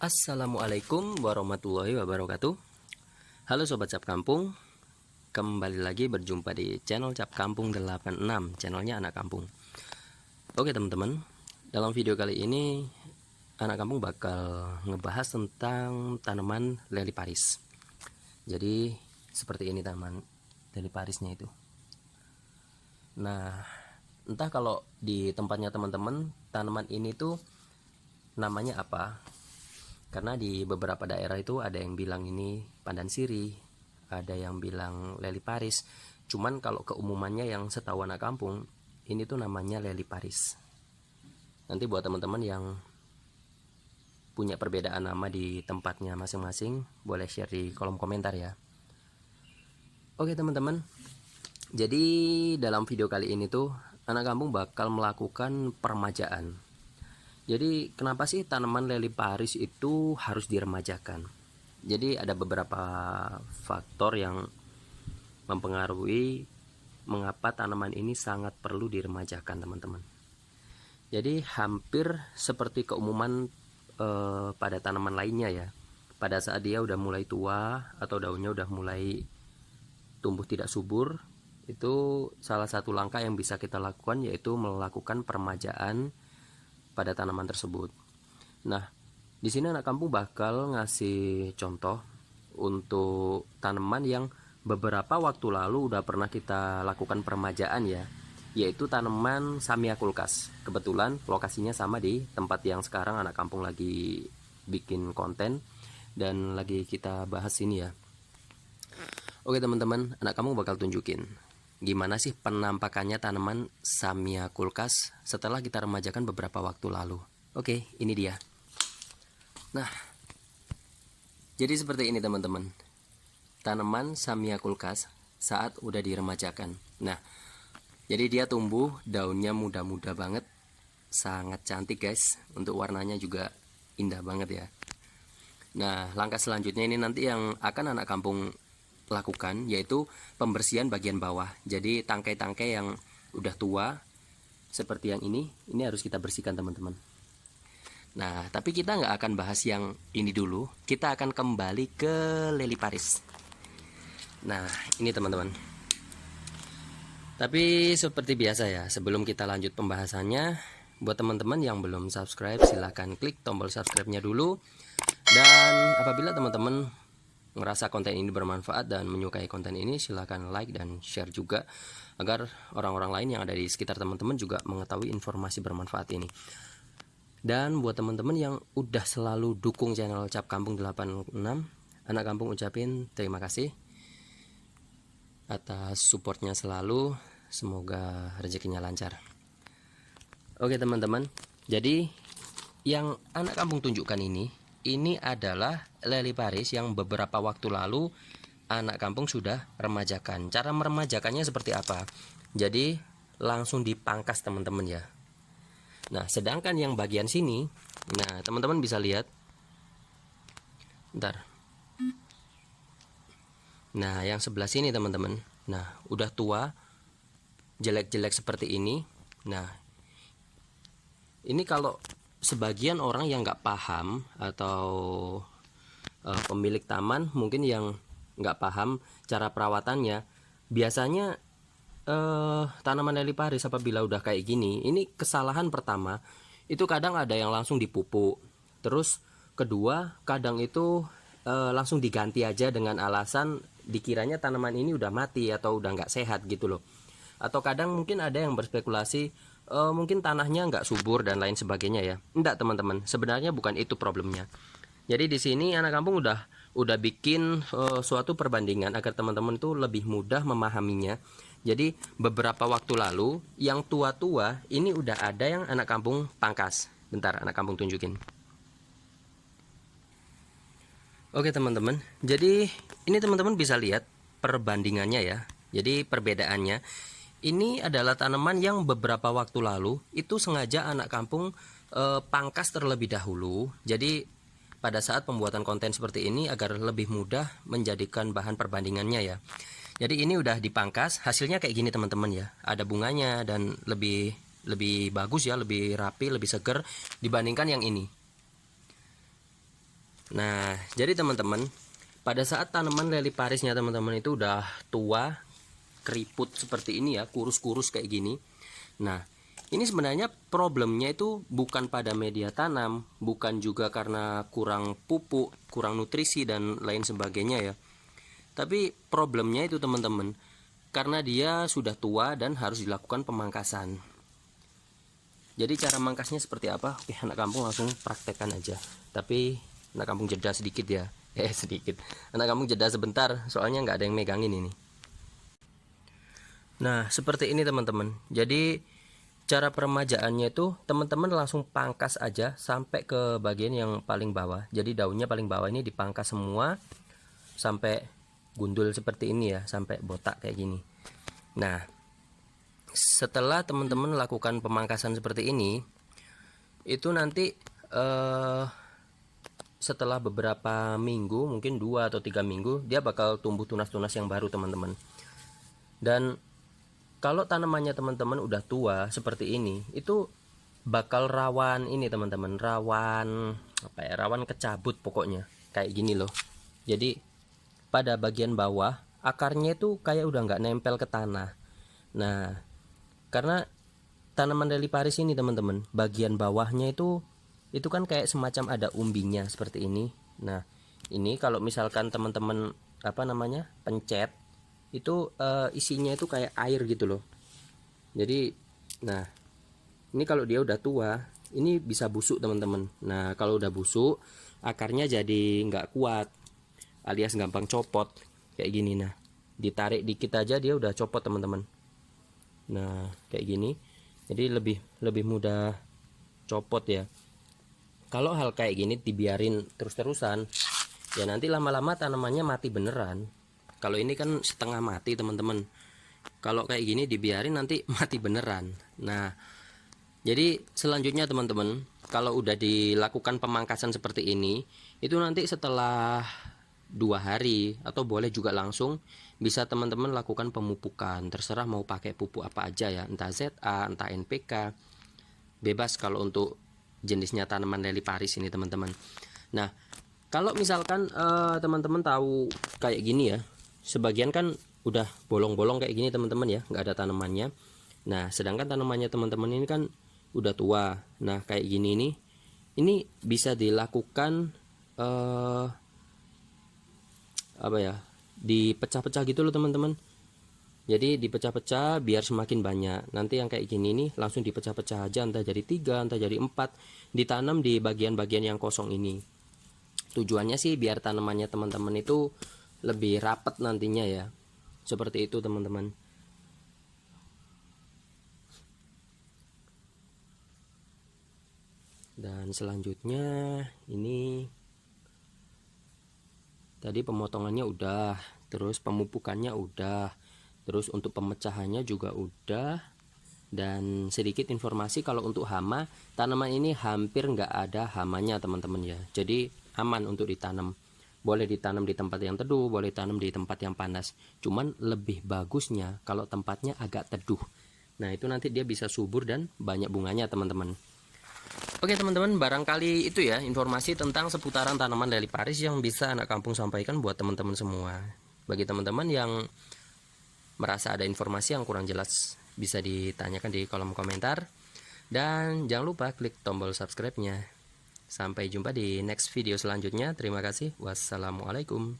Assalamualaikum warahmatullahi wabarakatuh. Halo Sobat Cap Kampung, kembali lagi berjumpa di channel Cap Kampung 86, channelnya Anak Kampung. Oke teman-teman, dalam video kali ini Anak Kampung bakal ngebahas tentang tanaman leli Paris. Jadi seperti ini tanaman leli Parisnya itu. Nah, entah kalau di tempatnya teman-teman tanaman ini tuh namanya apa. Karena di beberapa daerah itu ada yang bilang ini pandan sirih, ada yang bilang leli Paris. Cuman kalau keumumannya yang setahu Anak Kampung, ini tuh namanya leli Paris. Nanti buat teman-teman yang punya perbedaan nama di tempatnya masing-masing, boleh share di kolom komentar ya. Oke teman-teman, jadi dalam video kali ini tuh Anak Kampung bakal melakukan peremajaan. Jadi kenapa sih tanaman leli Paris itu harus diremajakan? Jadi ada beberapa faktor yang mempengaruhi mengapa tanaman ini sangat perlu diremajakan teman-teman. Jadi hampir seperti keumuman pada tanaman lainnya ya. Pada saat dia udah mulai tua atau daunnya udah mulai tumbuh tidak subur, itu salah satu langkah yang bisa kita lakukan yaitu melakukan peremajaan pada tanaman tersebut. Nah, di sini Anak Kampung bakal ngasih contoh untuk tanaman yang beberapa waktu lalu udah pernah kita lakukan peremajaan ya, yaitu tanaman Samia kulkas. Kebetulan lokasinya sama di tempat yang sekarang Anak Kampung lagi bikin konten dan lagi kita bahas ini ya. Oke teman-teman, Anak Kampung bakal tunjukin gimana sih penampakannya tanaman Samia kulkas setelah kita remajakan beberapa waktu lalu. Oke, ini dia. Nah, jadi seperti ini teman-teman, tanaman Samia kulkas saat udah diremajakan. Nah, jadi dia tumbuh, daunnya muda-muda banget, sangat cantik guys. Untuk warnanya juga indah banget ya. Nah, langkah selanjutnya ini nanti yang akan Anak Kampung lakukan yaitu pembersihan bagian bawah. Jadi tangkai-tangkai yang udah tua seperti yang ini harus kita bersihkan teman-teman. Nah, tapi kita nggak akan bahas yang ini dulu. Kita akan kembali ke leli Paris. Nah, ini teman-teman. Tapi seperti biasa ya, sebelum kita lanjut pembahasannya, buat teman-teman yang belum subscribe, silahkan klik tombol subscribe-nya dulu. Dan apabila teman-teman ngerasa konten ini bermanfaat dan menyukai konten ini, silahkan like dan share juga agar orang-orang lain yang ada di sekitar teman-teman juga mengetahui informasi bermanfaat ini. Dan buat teman-teman yang udah selalu dukung channel Cap Kampung 86, Anak Kampung ucapin terima kasih atas supportnya selalu. Semoga rezekinya lancar. Oke teman-teman, jadi yang Anak Kampung tunjukkan ini adalah leli Paris yang beberapa waktu lalu Anak Kampung sudah remajakan. Cara meremajakannya seperti apa? Jadi langsung dipangkas teman-teman ya. Nah, sedangkan yang bagian sini, nah teman-teman bisa lihat. Bentar. Nah, yang sebelah sini teman-teman. Nah, udah tua, jelek-jelek seperti ini. Nah, ini kalau sebagian orang yang nggak paham atau pemilik taman mungkin yang nggak paham cara perawatannya, biasanya tanaman leli Paris apabila udah kayak gini, ini kesalahan pertama itu kadang ada yang langsung dipupuk, terus kedua kadang itu langsung diganti aja dengan alasan dikiranya tanaman ini udah mati atau udah nggak sehat gitu loh. Atau kadang mungkin ada yang berspekulasi mungkin tanahnya nggak subur dan lain sebagainya ya. Enggak teman-teman, sebenarnya bukan itu problemnya. Jadi di sini Anak Kampung udah bikin suatu perbandingan agar teman-teman tuh lebih mudah memahaminya. Jadi beberapa waktu lalu yang tua-tua ini udah ada yang Anak Kampung pangkas. Bentar, Anak Kampung tunjukin. Oke teman-teman, jadi ini teman-teman bisa lihat perbandingannya ya. Jadi perbedaannya, ini adalah tanaman yang beberapa waktu lalu itu sengaja Anak Kampung pangkas terlebih dahulu. Jadi pada saat pembuatan konten seperti ini agar lebih mudah menjadikan bahan perbandingannya ya. Jadi ini udah dipangkas, hasilnya kayak gini teman-teman ya. Ada bunganya dan lebih bagus ya, lebih rapi, lebih seger dibandingkan yang ini. Nah, jadi teman-teman, pada saat tanaman leli parisnya teman-teman itu udah tua, keriput seperti ini ya, kurus-kurus kayak gini. Nah, ini sebenarnya problemnya itu bukan pada media tanam, bukan juga karena kurang pupuk, kurang nutrisi dan lain sebagainya ya. Tapi problemnya itu teman-teman, karena dia sudah tua dan harus dilakukan pemangkasan. Jadi cara mangkasnya seperti apa? Oke, anak kampung langsung praktekkan aja. Tapi anak kampung jeda sedikit ya. Sedikit. Anak kampung jeda sebentar, soalnya nggak ada yang megangin ini. Nah, seperti ini teman-teman. Jadi cara peremajaannya itu teman-teman langsung pangkas aja sampai ke bagian yang paling bawah. Jadi daunnya paling bawah ini dipangkas semua sampai gundul seperti ini ya, sampai botak kayak gini. Nah, setelah teman-teman lakukan pemangkasan seperti ini, itu nanti setelah beberapa minggu, mungkin 2 atau 3 minggu, dia bakal tumbuh tunas-tunas yang baru teman-teman. Dan kalau tanamannya teman-teman udah tua seperti ini, itu bakal rawan ini teman-teman, rawan apa ya, rawan kecabut pokoknya kayak gini loh. Jadi pada bagian bawah akarnya itu kayak udah nggak nempel ke tanah. Nah, karena tanaman leli paris ini teman-teman, bagian bawahnya itu kan kayak semacam ada umbinya seperti ini. Nah, ini kalau misalkan teman-teman pencet itu isinya itu kayak air gitu loh. Jadi nah, ini kalau dia udah tua ini bisa busuk teman-teman. Nah, kalau udah busuk akarnya jadi nggak kuat alias gampang copot kayak gini. Nah, ditarik dikit aja dia udah copot teman-teman. Nah, kayak gini. Jadi lebih mudah copot ya. Kalau hal kayak gini dibiarin terus-terusan, ya nanti lama-lama tanamannya mati beneran. Kalau ini kan setengah mati teman-teman. Kalau kayak gini dibiarin nanti mati beneran. Nah, jadi selanjutnya teman-teman, kalau udah dilakukan pemangkasan seperti ini, itu nanti setelah 2 hari atau boleh juga langsung bisa teman-teman lakukan pemupukan. Terserah mau pakai pupuk apa aja ya, entah ZA, entah NPK. Bebas kalau untuk jenisnya tanaman leli paris ini teman-teman. Nah, kalau misalkan teman-teman tahu kayak gini ya, sebagian kan udah bolong-bolong kayak gini teman-teman ya, nggak ada tanamannya. Nah, sedangkan tanamannya teman-teman ini kan udah tua. Nah, kayak gini nih, ini bisa dilakukan dipecah-pecah gitu loh teman-teman. Jadi dipecah-pecah biar semakin banyak. Nanti yang kayak gini nih langsung dipecah-pecah aja, entah jadi 3, entah jadi 4, ditanam di bagian-bagian yang kosong ini. Tujuannya sih biar tanamannya teman-teman itu lebih rapat nantinya ya. Seperti itu teman-teman. Dan selanjutnya ini tadi pemotongannya udah, terus pemupukannya udah, terus untuk pemecahannya juga udah. Dan sedikit informasi kalau untuk hama, tanaman ini hampir nggak ada hamanya teman-teman ya. Jadi aman untuk ditanam. Boleh ditanam di tempat yang teduh, boleh tanam di tempat yang panas. Cuman lebih bagusnya kalau tempatnya agak teduh. Nah, itu nanti dia bisa subur dan banyak bunganya teman-teman. Oke teman-teman, barangkali itu ya informasi tentang seputaran tanaman leli paris yang bisa anak kampung sampaikan buat teman-teman semua. Bagi teman-teman yang merasa ada informasi yang kurang jelas, bisa ditanyakan di kolom komentar. Dan jangan lupa klik tombol subscribe-nya. Sampai jumpa di next video selanjutnya. Terima kasih. Wassalamualaikum.